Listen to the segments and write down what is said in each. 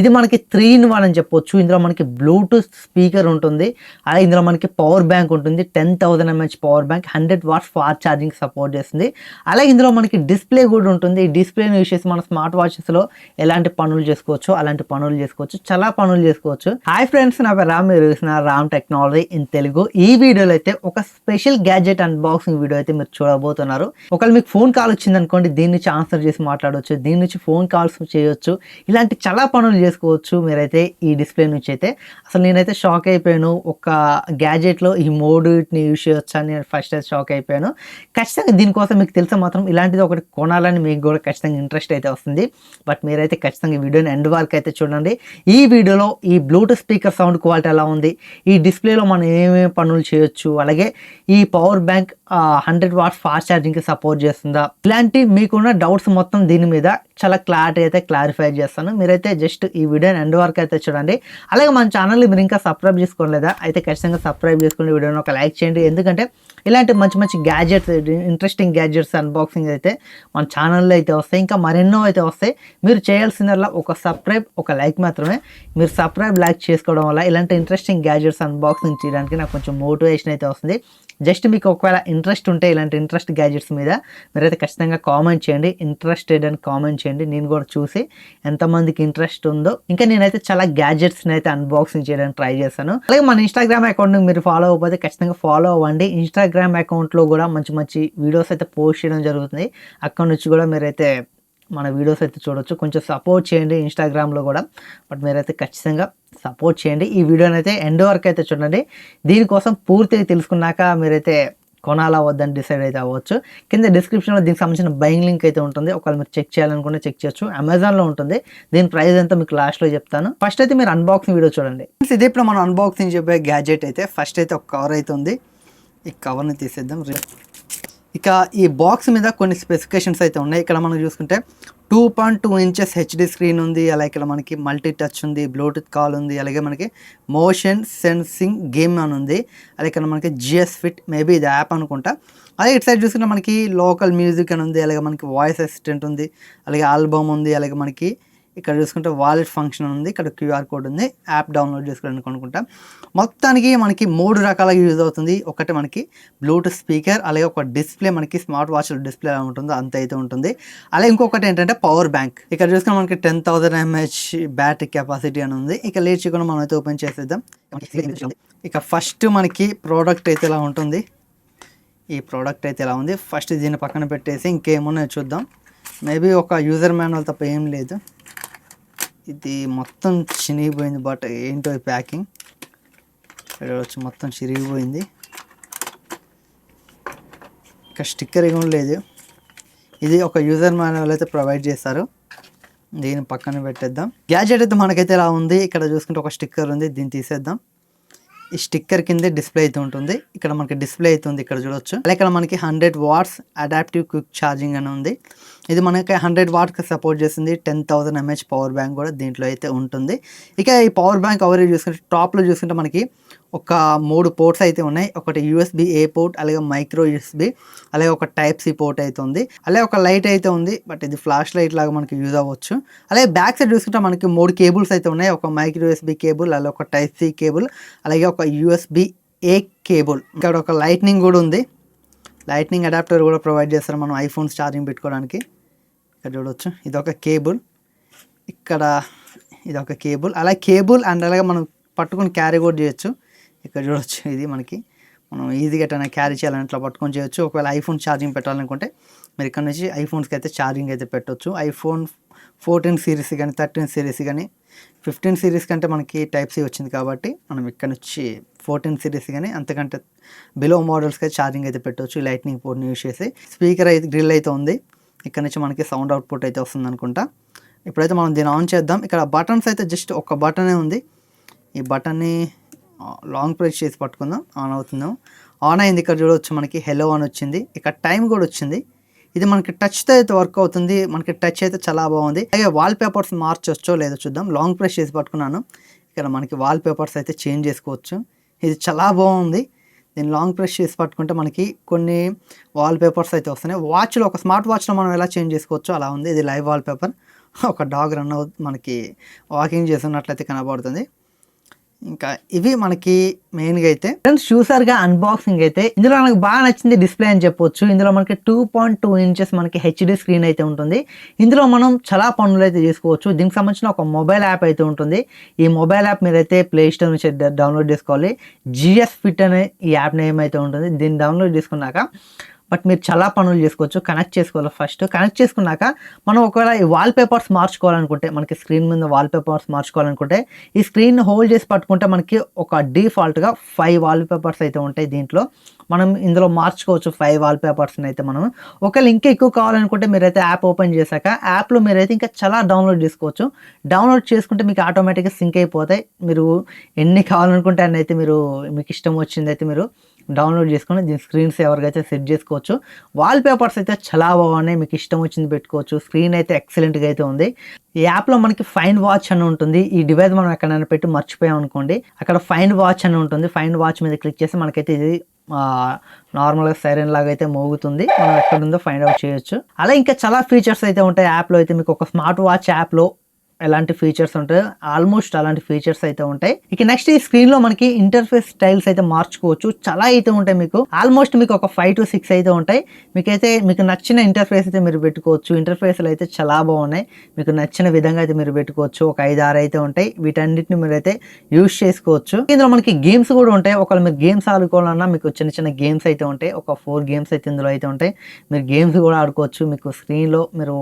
ఇది మనకి 3 in 1 అని చెప్పొచ్చు. ఇందులో మనకి బ్లూటూత్ స్పీకర్ ఉంటుంది. అలాగే ఇందులో మనకి పవర్ బ్యాంక్ ఉంటుంది. 10,000 mAh power bank, 100 watts fast charging support చేస్తుంది. అలాగే ఇందులో మనకి డిస్ప్లే కూడా ఉంటుంది. ఈ డిస్ప్లేని యూజ్ చేసి మన స్మార్ట్ వాచెస్లో ఎలాంటి పనులు చేసుకోవచ్చు, అలాంటి పనులు చేసుకోవచ్చు, చాలా పనులు చేసుకోవచ్చు. హాయ్ ఫ్రెండ్స్, నా పేరు రామ్, మీరు చూసిన రామ్ టెక్నాలజీ ఇన్ తెలుగు. ఈ వీడియోలో అయితే ఒక స్పెషల్ గ్యాడ్జెట్ అన్బాక్సింగ్ వీడియో అయితే మీరు చూడబోతున్నారు. ఒకవేళ మీకు ఫోన్ కాల్ వచ్చింది అనుకోండి, దీని నుంచి ఆన్సర్ చేసి మాట్లాడవచ్చు, దీని నుంచి ఫోన్ కాల్స్ చేయొచ్చు, ఇలాంటి చాలా పనులు చేసుకోవచ్చు మీరైతే ఈ డిస్ప్లే నుంచి అయితే. అసలు నేనైతే షాక్ అయిపోయాను. ఒక గ్యాడ్జెట్లో ఈ మోడ్ని యూజ్ చేయొచ్చు అని నేను ఫస్ట్ అయితే షాక్ అయిపోయాను. ఖచ్చితంగా దీనికోసం మీకు తెలిసే మాత్రం ఇలాంటిది ఒకటి కొనాలని మీకు కూడా ఖచ్చితంగా ఇంట్రెస్ట్ అయితే వస్తుంది. బట్ మీరైతే ఖచ్చితంగా ఈ వీడియోని ఎండ్ వరకు అయితే చూడండి. ఈ వీడియోలో ఈ బ్లూటూత్ స్పీకర్ సౌండ్ క్వాలిటీ ఎలా ఉంది, ఈ డిస్ప్లేలో మనం ఏమేమి పనులు చేయొచ్చు, అలాగే ఈ పవర్ బ్యాంక్ 100 వాట్స్ ఫాస్ట్ ఛార్జింగ్కి సపోర్ట్ చేస్తుందా, ఇలాంటి మీకున్న డౌట్స్ మొత్తం దీని మీద చాలా క్లారిటీ అయితే క్లారిఫై చేస్తాను. మీరైతే జస్ట్ ఈ వీడియోని ఎండ్ వరకు అయితే చూడండి. అలాగే మన ఛానల్ని మీరు ఇంకా సబ్స్క్రైబ్ చేసుకోలేదా అయితే ఖచ్చితంగా సబ్స్క్రైబ్ చేసుకుని వీడియోని ఒక లైక్ చేయండి. ఎందుకంటే ఇలాంటి మంచి మంచి గ్యాడ్జెట్స్, ఇంట్రెస్టింగ్ గ్యాడ్జెట్స్ అన్బాక్సింగ్ అయితే మన ఛానల్లో అయితే వస్తాయి, ఇంకా మరెన్నో అయితే వస్తాయి. మీరు చేయాల్సిందల్లా ఒక సబ్స్క్రైబ్, ఒక లైక్ మాత్రమే. మీరు సబ్స్క్రైబ్, లైక్ చేసుకోవడం వల్ల ఇలాంటి ఇంట్రెస్టింగ్ గ్యాడ్జెట్స్ అన్బాక్సింగ్ చేయడానికి నాకు కొంచెం మోటివేషన్ అయితే వస్తుంది. జస్ట్ మీకు ఒకవేళ ఇంట్రెస్ట్ ఉంటే ఇలాంటి ఇంట్రెస్ట్ గ్యాడ్జెట్స్ మీద మీరైతే ఖచ్చితంగా కామెంట్ చేయండి. ఇంట్రెస్టెడ్ అని కామెంట్ చేయండి, నేను కూడా చూసి ఎంతమందికి ఇంట్రెస్ట్ ఉందో. ఇంకా నేనైతే చాలా గ్యాడ్జెట్స్ని అయితే అన్బాక్సింగ్ చేయడానికి ట్రై చేస్తాను. అలాగే మన ఇన్స్టాగ్రామ్ అకౌంట్ని మీరు ఫాలో అవ్వకపోతే ఖచ్చితంగా ఫాలో అవ్వండి. ఇన్స్టాగ్రామ్ అకౌంట్లో కూడా మంచి మంచి వీడియోస్ అయితే పోస్ట్ చేయడం జరుగుతుంది. అక్కడ నుంచి కూడా మీరైతే మన వీడియోస్ అయితే చూడొచ్చు. కొంచెం సపోర్ట్ చేయండి ఇన్స్టాగ్రామ్లో కూడా. బట్ మీరైతే ఖచ్చితంగా సపోర్ట్ చేయండి. ఈ వీడియోని అయితే ఎండ్ వరకు అయితే చూడండి. దీనికోసం పూర్తిగా తెలుసుకున్నాక మీరైతే కొనాలా వద్దని డిసైడ్ అయితే అవ్వచ్చు. కింద డిస్క్రిప్షన్లో దీనికి సంబంధించిన బయింగ్ లింక్ అయితే ఉంటుంది. ఒకవేళ మీరు చెక్ చేయాలనుకుంటే చెక్ చేయొచ్చు. అమెజాన్లో ఉంటుంది. దీని ప్రైస్ ఎంత మీకు లాస్ట్లో చెప్తాను. ఫస్ట్ అయితే మీరు అన్బాక్సింగ్ వీడియో చూడండి. ఇదే ఇప్పుడు మనం అన్బాక్సింగ్ చెప్పే గ్యాడ్జెట్ అయితే ఫస్ట్ అయితే ఒక కవర్ అయితే ఉంది. ఈ కవర్ని తీసేద్దాం. ఇక ఈ బాక్స్ మీద కొన్ని స్పెసిఫికేషన్స్ అయితే ఉన్నాయి. ఇక్కడ మనం చూసుకుంటే 2.2 inches హెచ్డి స్క్రీన్ ఉంది. అలాగే ఇక్కడ మనకి మల్టీ టచ్ ఉంది, బ్లూటూత్ కాల్ ఉంది, అలాగే మనకి మోషన్ సెన్సింగ్ గేమ్ అని ఉంది. అలాగే ఇక్కడ మనకి జిఎస్ ఫిట్, మేబీ ఇది యాప్ అనుకుంటా. అలాగే ఇటు సైడ్ చూసుకుంటే మనకి లోకల్ మ్యూజిక్ అని ఉంది, అలాగే మనకి వాయిస్ అసిస్టెంట్ ఉంది, అలాగే ఆల్బమ్ ఉంది, అలాగే మనకి ఇక్కడ చూసుకుంటే వాలెట్ ఫంక్షన్ ఉంది, ఇక్కడ క్యూఆర్ కోడ్ ఉంది, యాప్ డౌన్లోడ్ చేసుకోవడానికి అనుకుంటా. మొత్తానికి మనకి 3 రకాలుగా యూజ్ అవుతుంది. ఒకటి మనకి బ్లూటూత్ స్పీకర్, అలాగే ఒక డిస్ప్లే, మనకి స్మార్ట్ వాచ్ డిస్ప్లే ఎలా ఉంటుందో అంత అయితే ఉంటుంది. అలాగే ఇంకొకటి ఏంటంటే పవర్ బ్యాంక్. ఇక్కడ చూసుకుంటే మనకి 10,000 mAh బ్యాటరీ కెపాసిటీ అని ఉంది. ఇక లేట్ చేయకుండా మనం అయితే ఓపెన్ చేసేద్దాం. ఇక ఫస్ట్ మనకి ప్రోడక్ట్ అయితే ఇలా ఉంటుంది. ఈ ప్రోడక్ట్ అయితే ఎలా ఉంది, ఫస్ట్ దీన్ని పక్కన పెట్టేసి ఇంకేమున్నాయో చూద్దాం. మేబీ ఒక యూజర్ మాన్యువల్ తప్ప ఏం లేదు. ఇది మొత్తం చినిగిపోయింది. బట్ ఏంటో ఈ ప్యాకింగ్ వచ్చి మొత్తం చిరిగిపోయింది. ఇక స్టిక్కర్ ఏం లేదు. ఇది ఒక యూజర్ మాన్యువల్ అయితే ప్రొవైడ్ చేస్తారు. దీన్ని పక్కన పెట్టేద్దాం. గ్యాడ్జెట్ అయితే మనకైతే ఇలా ఉంది. ఇక్కడ చూసుకుంటే ఒక స్టిక్కర్ ఉంది, దీన్ని తీసేద్దాం. ఈ స్టిక్కర్ కింద డిస్ప్లే అయితే ఉంటుంది. ఇక్కడ మనకి డిస్ప్లే అయితే ఉంది, ఇక్కడ చూడొచ్చు. అలాగే ఇక్కడ మనకి 100 వాట్స్ అడాప్టివ్ క్విక్ ఛార్జింగ్ అని ఉంది. ఇది మనకి 100 వాట్స్కి సపోర్ట్ చేస్తుంది. 10,000 mAh పవర్ బ్యాంక్ కూడా దీంట్లో అయితే ఉంటుంది. ఇక ఈ పవర్ బ్యాంక్ కవరేజ్ చూసుకుంటే టాప్లో చూసుకుంటే మనకి ఒక 3 పోర్ట్స్ అయితే ఉన్నాయి. ఒకటి యూఎస్బి ఏ పోర్ట్, అలాగే మైక్రో యూఎస్బి, అలాగే ఒక టైప్ సి పోర్ట్ అయితే ఉంది. అలాగే ఒక లైట్ అయితే ఉంది, బట్ ఇది ఫ్లాష్ లైట్ లాగా మనకి యూజ్ అవ్వచ్చు. అలాగే బ్యాక్ సైడ్ చూసుకుంటే మనకి 3 కేబుల్స్ అయితే ఉన్నాయి. ఒక మైక్రో యూఎస్బి కేబుల్, అలాగే ఒక టైప్ సి కేబుల్, అలాగే ఒక యూఎస్బి ఏ కేబుల్. ఇక్కడ ఒక లైట్నింగ్ కూడా ఉంది. లైట్నింగ్ అడాప్టర్ కూడా ప్రొవైడ్ చేస్తారు మనం ఐఫోన్స్ ఛార్జింగ్ పెట్టుకోవడానికి. ఇక్కడ చూడవచ్చు, ఇదొక కేబుల్, ఇక్కడ ఇదొక కేబుల్, అలాగే కేబుల్ అండ్ అలాగే మనం పట్టుకొని క్యారీ కూడా చేయొచ్చు. ఇక్కడ చూడవచ్చు, ఇది మనకి మనం ఈజీగా ఎట్లా క్యారీ చేయాలని ఇట్లా పట్టుకొని చేయొచ్చు. ఒకవేళ ఐఫోన్ ఛార్జింగ్ పెట్టాలనుకుంటే మీరు ఇక్కడ నుంచి ఐఫోన్స్కి అయితే ఛార్జింగ్ అయితే పెట్టవచ్చు. ఐఫోన్ 14 సిరీస్ కానీ 13 సిరీస్ కానీ 15 సిరీస్ కంటే మనకి టైప్ సి వచ్చింది కాబట్టి మనం ఇక్కడ నుంచి 14 సిరీస్ కానీ అంతకంటే బిలో మోడల్స్కి అయితే ఛార్జింగ్ అయితే పెట్టవచ్చు. లైట్నింగ్ పోర్ట్ని యూజ్ చేసి స్పీకర్ అయితే గ్రిల్ అయితే ఉంది. ఇక్కడ నుంచి మనకి సౌండ్ అవుట్పుట్ అయితే వస్తుంది అనుకుంటా. ఇప్పుడైతే మనం దీన్ని ఆన్ చేద్దాం. ఇక్కడ బటన్స్ అయితే జస్ట్ ఒక బటనే ఉంది. ఈ బటన్ని లాంగ్ ప్రెస్ చేసి పట్టుకుందాం, ఆన్ అవుతుందాం. ఆన్ అయింది. ఇక్కడ చూడవచ్చు మనకి హెలో అని వచ్చింది. ఇక్కడ టైం కూడా వచ్చింది. ఇది మనకి టచ్తో అయితే వర్క్ అవుతుంది. మనకి టచ్ అయితే చాలా బాగుంది. అలాగే వాల్ పేపర్స్ మార్చొచ్చో లేదో చూద్దాం. లాంగ్ ప్రెస్ చేసి పట్టుకున్నాను. ఇక్కడ మనకి వాల్ పేపర్స్ అయితే చేంజ్ చేసుకోవచ్చు. ఇది చాలా బాగుంది. దీన్ని లాంగ్ ప్రెస్ చేసి పట్టుకుంటే మనకి కొన్ని వాల్ పేపర్స్ అయితే వస్తున్నాయి. వాచ్లో, ఒక స్మార్ట్ వాచ్లో మనం ఎలా చేంజ్ చేసుకోవచ్చో అలా ఉంది. ఇది లైవ్ వాల్ పేపర్. ఒక డాగ్ రన్ మనకి వాకింగ్ చేస్తున్నట్లయితే కనబడుతుంది. ఇంకా ఇవి మనకి మెయిన్గా అయితే ఫ్రెండ్స్ చూసారుగా అన్బాక్సింగ్ అయితే. ఇందులో నాకు బాగా నచ్చింది డిస్ప్లే అని చెప్పొచ్చు. ఇందులో మనకి 2.2 ఇంచెస్ మనకి హెచ్డి స్క్రీన్ అయితే ఉంటుంది. ఇందులో మనం చాలా పనులు అయితే చేసుకోవచ్చు. దీనికి సంబంధించిన ఒక మొబైల్ యాప్ అయితే ఉంటుంది. ఈ మొబైల్ యాప్ మీరైతే ప్లే స్టోర్ నుంచి డౌన్లోడ్ చేసుకోవాలి. జిఎస్ ఫిట్ అనే ఈ యాప్ నేమ్ అయితే ఉంటుంది. దీన్ని డౌన్లోడ్ చేసుకున్నాక బట్ మీరు చాలా పనులు చేసుకోవచ్చు. కనెక్ట్ చేసుకోవాలి. ఫస్ట్ కనెక్ట్ చేసుకున్నాక మనం ఒకవేళ ఈ వాల్ పేపర్స్ మార్చుకోవాలనుకుంటే, మనకి స్క్రీన్ మీద వాల్ పేపర్స్ మార్చుకోవాలనుకుంటే ఈ స్క్రీన్ హోల్డ్ చేసి పట్టుకుంటే మనకి ఒక డిఫాల్ట్గా 5 వాల్ పేపర్స్ అయితే ఉంటాయి. దీంట్లో మనం ఇందులో మార్చుకోవచ్చు 5 వాల్ పేపర్స్ని అయితే. మనం ఒకవేళ ఇంకా ఎక్కువ కావాలనుకుంటే మీరైతే యాప్ ఓపెన్ చేశాక యాప్లో మీరైతే ఇంకా చాలా డౌన్లోడ్ చేసుకోవచ్చు. డౌన్లోడ్ చేసుకుంటే మీకు ఆటోమేటిక్గా సింక్ అయిపోతాయి. మీరు ఎన్ని కావాలనుకుంటే అన్ని అయితే మీరు మీకు ఇష్టం వచ్చింది అయితే మీరు డౌన్లోడ్ చేసుకొని దీని స్క్రీన్స్ ఎవరికైతే సెట్ చేసుకోవచ్చు. వాల్ పేపర్స్ అయితే చాలా బాగున్నాయి. మీకు ఇష్టం వచ్చింది పెట్టుకోవచ్చు. స్క్రీన్ అయితే ఎక్సలెంట్గా అయితే ఉంది. ఈ యాప్లో మనకి ఫైండ్ వాచ్ అని ఉంటుంది. ఈ డివైస్ మనం ఎక్కడైనా పెట్టి మర్చిపోయాం అనుకోండి, అక్కడ ఫైండ్ వాచ్ అని ఉంటుంది. ఫైండ్ వాచ్ మీద క్లిక్ చేసి మనకైతే ఇది నార్మల్గా సైరన్ లాగా అయితే మోగుతుంది. మనం ఎక్కడుందో ఫైండ్ అవుట్ చేయొచ్చు. అలా ఇంకా చాలా ఫీచర్స్ అయితే ఉంటాయి యాప్లో అయితే. మీకు ఒక స్మార్ట్ వాచ్ యాప్లో ఎలాంటి ఫీచర్స్ ఉంటాయి, ఆల్మోస్ట్ అలాంటి ఫీచర్స్ అయితే ఉంటాయి. ఇక నెక్స్ట్ ఈ స్క్రీన్ లో మనకి ఇంటర్ఫేస్ స్టైల్స్ అయితే మార్చుకోవచ్చు. చాలా అయితే ఉంటాయి. మీకు ఆల్మోస్ట్ మీకు ఒక 5 to 6 అయితే ఉంటాయి. మీకు నచ్చిన ఇంటర్ఫేస్ అయితే మీరు పెట్టుకోవచ్చు. ఇంటర్ఫేస్లు అయితే చాలా బాగున్నాయి. మీకు నచ్చిన విధంగా అయితే మీరు పెట్టుకోవచ్చు. ఒక 5-6 అయితే ఉంటాయి. వీటన్నిటిని మీరు అయితే యూజ్ చేసుకోవచ్చు. ఇందులో మనకి గేమ్స్ కూడా ఉంటాయి. ఒకవేళ మీరు గేమ్స్ ఆడుకోవాలన్నా మీకు చిన్న చిన్న గేమ్స్ అయితే ఉంటాయి. ఒక 4 గేమ్స్ అయితే ఇందులో అయితే ఉంటాయి. మీరు గేమ్స్ కూడా ఆడుకోవచ్చు. మీకు స్క్రీన్ లో మీరు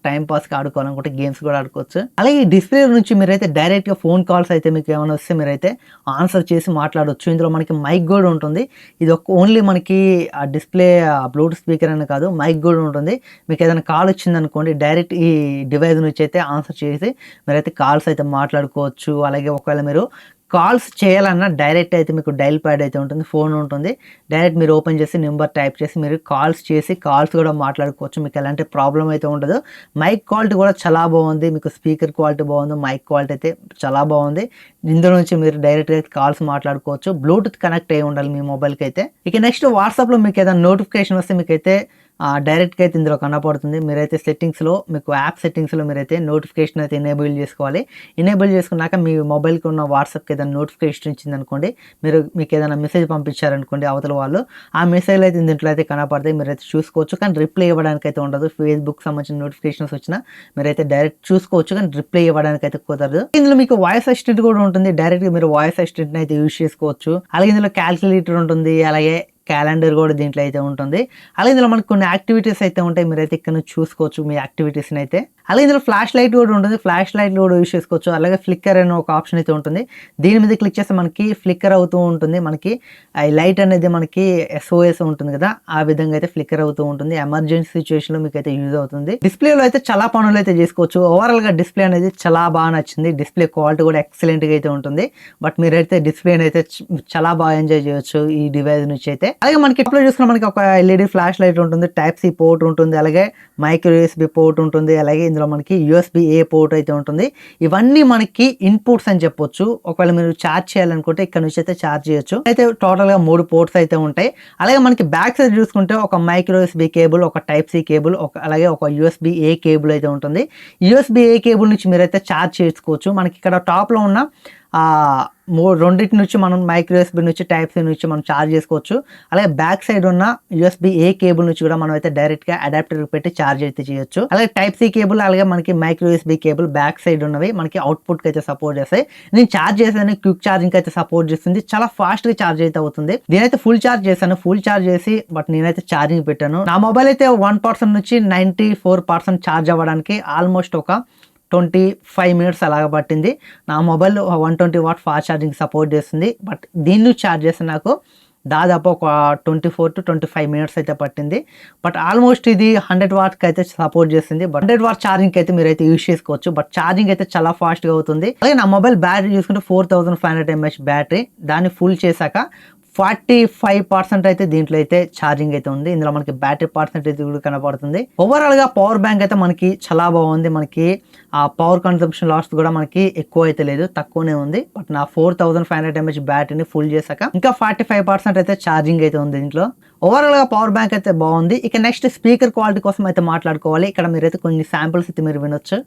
టైం పాస్ కి ఆడుకోవాలనుకుంటే గేమ్స్ కూడా ఆడుకోవచ్చు. అలాగే ఈ డిస్ప్లే నుంచి మీరైతే డైరెక్ట్గా ఫోన్ కాల్స్ అయితే మీకు ఏమైనా వస్తే మీరైతే ఆన్సర్ చేసి మాట్లాడవచ్చు. ఇందులో మనకి మైక్ కూడా ఉంటుంది. ఇది ఓన్లీ మనకి ఆ డిస్ప్లే బ్లూటూత్ స్పీకర్ అని కాదు, మైక్ కూడా ఉంటుంది. మీకు ఏదైనా కాల్ వచ్చిందనుకోండి, డైరెక్ట్ ఈ డివైస్ నుంచి అయితే ఆన్సర్ చేసి మీరైతే కాల్స్ అయితే మాట్లాడుకోవచ్చు. అలాగే ఒకవేళ మీరు కాల్స్ చేయాలన్నా డైరెక్ట్ అయితే మీకు డైల్ ప్యాడ్ అయితే ఉంటుంది, ఫోన్ ఉంటుంది. డైరెక్ట్ మీరు ఓపెన్ చేసి నెంబర్ టైప్ చేసి మీరు కాల్స్ చేసి కాల్స్ కూడా మాట్లాడుకోవచ్చు. మీకు ఎలాంటి ప్రాబ్లం అయితే ఉండదు. మైక్ క్వాలిటీ కూడా చాలా బాగుంది. మీకు స్పీకర్ క్వాలిటీ బాగుంది, మైక్ క్వాలిటీ అయితే చాలా బాగుంది. ఇందులో నుంచి మీరు డైరెక్ట్గా కాల్స్ మాట్లాడుకోవచ్చు. బ్లూటూత్ కనెక్ట్ అయి ఉండాలి మీ మొబైల్కి అయితే. ఇక నెక్స్ట్ వాట్సాప్లో మీకు ఏదైనా నోటిఫికేషన్ వస్తే మీకైతే డైరెక్ట్గా అయితే ఇందులో కనపడుతుంది. మీరైతే సెట్టింగ్స్లో మీకు యాప్ సెట్టింగ్స్లో మీరైతే నోటిఫికేషన్ అయితే ఎనేబుల్ చేసుకోవాలి. ఎనేబుల్ చేసుకున్నాక మీ మొబైల్కి ఉన్న వాట్సాప్కి ఏదైనా నోటిఫికేషన్ ఇచ్చింది అనుకోండి, మీకు ఏదైనా మెసేజ్ పంపించారనుకోండి అవతల వాళ్ళు, ఆ మెసేజ్లు అయితే దీంట్లో అయితే కనపడతాయి. మీరైతే చూసుకోవచ్చు. కానీ రిప్లై ఇవ్వడానికి అయితే ఉండదు. ఫేస్బుక్ సంబంధించిన నోటిఫికేషన్స్ వచ్చినా మీరైతే డైరెక్ట్ చూసుకోవచ్చు, కానీ రిప్లై ఇవ్వడానికి అయితే కుదరదు. ఇందులో మీకు వాయిస్ అసిస్టెంట్ కూడా ఉంటుంది. డైరెక్ట్గా మీరు వాయిస్ అసిస్టెంట్ని అయితే యూజ్ చేసుకోవచ్చు. అలాగే ఇందులో క్యాల్కులేటర్ ఉంటుంది. అలాగే క్యాలెండర్ కూడా దీంట్లో అయితే ఉంటుంది. అలాగే ఇందులో మనకు కొన్ని యాక్టివిటీస్ అయితే ఉంటాయి. మీరైతే ఇక్కడ నుంచి చూసుకోవచ్చు మీ యాక్టివిటీస్ని అయితే. అలాగే ఇందులో ఫ్లాష్ లైట్ కూడా ఉంటుంది. ఫ్లాష్ లైట్ కూడా యూజ్ చేసుకోవచ్చు. అలాగే ఫ్లిక్కర్ అనే ఒక ఆప్షన్ అయితే ఉంటుంది. దీని మీద క్లిక్ చేస్తే మనకి ఫ్లిక్కర్ అవుతూ ఉంటుంది. మనకి ఈ లైట్ అనేది మనకి SOS ఉంటుంది కదా, ఆ విధంగా అయితే ఫ్లిక్కర్ అవుతూ ఉంటుంది. ఎమర్జెన్సీ సిచ్యువేషన్లో మీకు అయితే యూజ్ అవుతుంది. డిస్ప్లేలో అయితే చాలా పనులు అయితే చేసుకోవచ్చు. ఓవరాల్గా డిస్ప్లే అనేది చాలా బాగా నచ్చింది. డిస్ప్లే క్వాలిటీ కూడా ఎక్సలెంట్గా అయితే ఉంటుంది. బట్ మీరైతే డిస్ప్లేని అయితే చాలా బాగా ఎంజాయ్ చేయొచ్చు ఈ డివైస్ నుంచి అయితే. అలాగే మనకి అప్లో చూసుకున్న మనకి ఒక LED ఫ్లాష్ లైట్ ఉంటుంది. Type-C పోర్ట్ ఉంటుంది. అలాగే మైక్రో USB పోర్ట్ ఉంటుంది. అలాగే ఇందులో మనకి USB-A పోర్ట్ అయితే ఉంటుంది. ఇవన్నీ మనకి ఇన్పుట్స్ అని చెప్పొచ్చు. ఒకవేళ మీరు ఛార్జ్ చేయాలనుకుంటే ఇక్కడ నుంచి అయితే ఛార్జ్ చేయొచ్చు. అయితే టోటల్ గా 3 పోర్ట్స్ అయితే ఉంటాయి. అలాగే మనకి బ్యాక్ సైడ్ చూసుకుంటే ఒక మైక్రో USB కేబుల్, ఒక Type-C కేబుల్, అలాగే ఒక USB-A కేబుల్ అయితే ఉంటుంది. USB-A కేబుల్ నుంచి మీరైతే ఛార్జ్ చేసుకోవచ్చు. మనకి ఇక్కడ టాప్ లో ఉన్న రెండింటి నుంచి మనం మైక్రో USB నుంచి Type-C నుంచి మనం ఛార్జ్ చేసుకోవచ్చు. అలాగే బ్యాక్ సైడ్ ఉన్న USB-A కేబుల్ నుంచి కూడా మనం అయితే డైరెక్ట్ గా అడాప్టర్ పెట్టి ఛార్జ్ అయితే చేయొచ్చు. అలాగే Type-C కేబుల్, అలాగే మనకి micro USB cable back side ఉన్నవి మనకి అవుట్పుట్ కి అయితే సపోర్ట్ చేస్తాయి. నేను ఛార్జ్ చేసాను, క్విక్ ఛార్జింగ్ అయితే సపోర్ట్ చేస్తుంది. చాలా ఫాస్ట్ గా ఛార్జ్ అయితే అవుతుంది. నేనైతే ఫుల్ ఛార్జ్ చేశాను. ఫుల్ ఛార్జ్ చేసి బట్ నేనైతే ఛార్జింగ్ పెట్టాను. నా మొబైల్ అయితే 1% నుంచి 94% ఛార్జ్ అవ్వడానికి ఆల్మోస్ట్ ఒక 25 minutes అలాగ పట్టింది. నా mobile 120 watt fast charging support చేస్తుంది. బట్ దీన్ని ఛార్జ్ చేస్తే నాకు దాదాపు ఒక 24 to 25 minutes అయితే పట్టింది. బట్ ఆల్మోస్ట్ ఇది 100 watts అయితే సపోర్ట్ చేస్తుంది. బట్ 100 watt ఛార్జింగ్ అయితే మీరు అయితే యూజ్ చేసుకోవచ్చు. బట్ ఛార్జింగ్ అయితే చాలా ఫాస్ట్ గా అవుతుంది. అలాగే నా మొబైల్ బ్యాటరీ చూసుకుంటే 4500 mAh బ్యాటరీ. దాన్ని ఫుల్ చేశాక 45% అయితే దీంట్లో అయితే ఛార్జింగ్ అయితే ఉంది. ఇందులో మనకి బ్యాటరీ పర్సెంటేజ్ కూడా కనబడుతుంది. ఓవరాల్ గా పవర్ బ్యాంక్ అయితే మనకి చాలా బాగుంది. మనకి ఆ పవర్ కన్సంప్షన్ లాస్ కూడా మనకి ఎక్కువ అయితే లేదు, తక్కువనే ఉంది. బట్ నా 4500 mAh బ్యాటరీని ఫుల్ చేశాక ఇంకా 45% అయితే ఛార్జింగ్ అయితే ఉంది దీంట్లో. ఓవరాల్ గా పవర్ బ్యాంక్ అయితే బాగుంది. ఇక నెక్స్ట్ స్పీకర్ క్వాలిటీ కోసం అయితే మాట్లాడుకోవాలి. ఇక్కడ మీరైతే కొన్ని శాంపిల్స్ అయితే మీరు వినొచ్చు.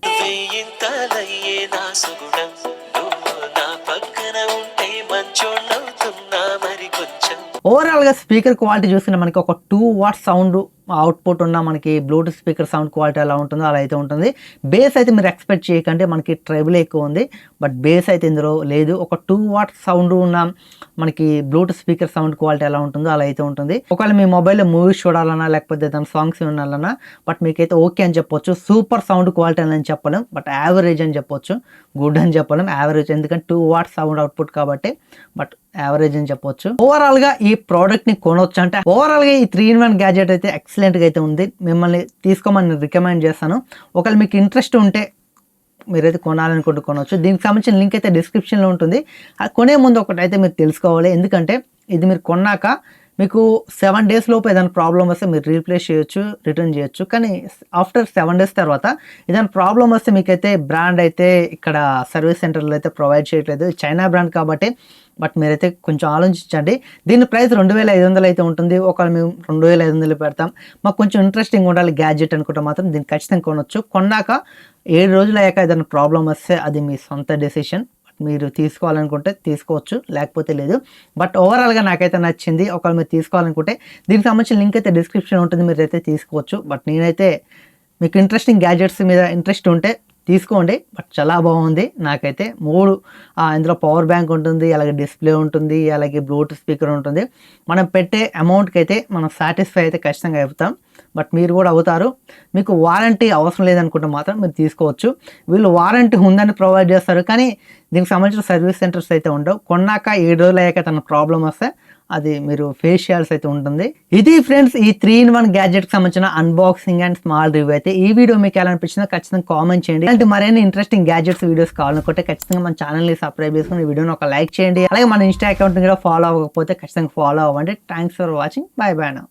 ఓవరాల్ గా స్పీకర్ క్వాలిటీ చూసుకుంటే మనకి ఒక 2 వాట్ సౌండ్ అవుట్పుట్ ఉన్న మనకి బ్లూటూత్ స్పీకర్ సౌండ్ క్వాలిటీ ఎలా ఉంటుందో అలా అయితే ఉంటుంది. బేస్ అయితే మీరు ఎక్స్పెక్ట్ చేయకంటే మనకి ట్రెబుల్ ఎక్కువ ఉంది, బట్ బేస్ అయితే ఇందులో లేదు. ఒక 2 వాట్ సౌండ్ ఉన్న మనకి బ్లూటూత్ స్పీకర్ సౌండ్ క్వాలిటీ ఎలా ఉంటుందో అలా అయితే ఉంటుంది. ఒకవేళ మీ మొబైల్లో మూవీస్ చూడాలన్నా లేకపోతే దాని సాంగ్స్ వినాలన్నా బట్ మీకైతే ఓకే అని చెప్పొచ్చు. సూపర్ సౌండ్ క్వాలిటీ అని చెప్పలేం, బట్ యావరేజ్ అని చెప్పొచ్చు. గుడ్ అని చెప్పలేం, యావరేజ్. ఎందుకంటే 2 వాట్ సౌండ్ అవుట్పుట్ కాబట్టి, బట్ యావరేజ్ అని చెప్పొచ్చు. ఓవరాల్ గా ఈ ప్రోడక్ట్ ని కొనొచ్చు అంటే ఓవరాల్ గా ఈ 3-in-1 గ్యాజెట్ అయితే ఎక్సలెంట్ గా అయితే ఉంది. మిమ్మల్ని తీసుకోమని రికమెండ్ చేస్తాను. ఒకవేళ మీకు ఇంట్రెస్ట్ ఉంటే మీరైతే కొనాలనుకుంటూ కొనవచ్చు. దీనికి సంబంధించిన లింక్ అయితే డిస్క్రిప్షన్లో ఉంటుంది. అది కొనే ముందు ఒకటైతే మీరు తెలుసుకోవాలి. ఎందుకంటే ఇది మీరు కొన్నాక మీకు 7 days లోపు ఏదైనా ప్రాబ్లం వస్తే మీరు రీప్లేస్ చేయొచ్చు, రిటర్న్ చేయొచ్చు. కానీ ఆఫ్టర్ 7 days తర్వాత ఏదైనా ప్రాబ్లం వస్తే మీకైతే బ్రాండ్ అయితే ఇక్కడ సర్వీస్ సెంటర్లో అయితే ప్రొవైడ్ చేయట్లేదు. చైనా బ్రాండ్ కాబట్టి, బట్ మీరైతే కొంచెం ఆలోచించండి. దీని ప్రైస్ 2500 అయితే ఉంటుంది. ఒకవేళ మేము 2500 పెడతాం, మాకు కొంచెం ఇంట్రెస్టింగ్ ఉండాలి గ్యాడ్జెట్ అనుకుంటే మాత్రం దీన్ని ఖచ్చితంగా కొనొచ్చు. కొన్నాక 7 రోజులు అయ్యాక ఏదైనా ప్రాబ్లం వస్తే అది మీ సొంత డెసిషన్. మీరు తీసుకోవాలనుకుంటే తీసుకోవచ్చు, లేకపోతే లేదు. బట్ ఓవరాల్గా నాకైతే నచ్చింది. ఒకవేళ మీరు తీసుకోవాలనుకుంటే దీనికి సంబంధించిన లింక్ అయితే డిస్క్రిప్షన్ ఉంటుంది, మీరు అయితే తీసుకోవచ్చు. బట్ నేనైతే మీకు ఇంట్రెస్టింగ్ గ్యాడ్జెట్స్ మీద ఇంట్రెస్ట్ ఉంటే తీసుకోండి. బట్ చాలా బాగుంది. నాకైతే 3 ఇందులో పవర్ బ్యాంక్ ఉంటుంది, అలాగే డిస్ప్లే ఉంటుంది, అలాగే బ్లూటూత్ స్పీకర్ ఉంటుంది. మనం పెట్టే అమౌంట్కి అయితే మనం సాటిస్ఫై అయితే ఖచ్చితంగా అవుతాం. బట్ మీరు కూడా అవుతారు. మీకు వారంటీ అవసరం లేదనుకుంటే మాత్రం మీరు తీసుకోవచ్చు. వీళ్ళు వారంటీ ఉందని ప్రొవైడ్ చేస్తారు, కానీ దీనికి సంబంధించిన సర్వీస్ సెంటర్స్ అయితే ఉండవు. కొన్నాక 7 రోజులు అయ్యాక తన ప్రాబ్లం వస్తే అది మీరు ఫేస్ చేయాల్సి అయితే ఉంటుంది. ఇది ఫ్రెండ్స్ ఈ 3-in-1 గ్యాడ్జెట్కి సంబంధించిన అన్బాక్సింగ్ అండ్ స్మాల్ రివ్యూ అయితే. ఈ వీడియో మీకు ఎలా అనిపించిందో ఖచ్చితంగా కామెంట్ చేయండి. అంటే మరిన్ని ఇంట్రెస్టింగ్ గ్యాడ్జెట్స్ వీడియోస్ కావాలనుకుంటే ఖచ్చితంగా మన ఛానల్ని సబ్స్క్రైబ్ చేసుకుని ఈ వీడియోని ఒక లైక్ చేయండి. అలాగే మన ఇన్స్టా అకౌంట్ని కూడా ఫాలో అవ్వకపోతే ఖచ్చితంగా ఫాలో అవ్వండి. Thanks for watching. By by now.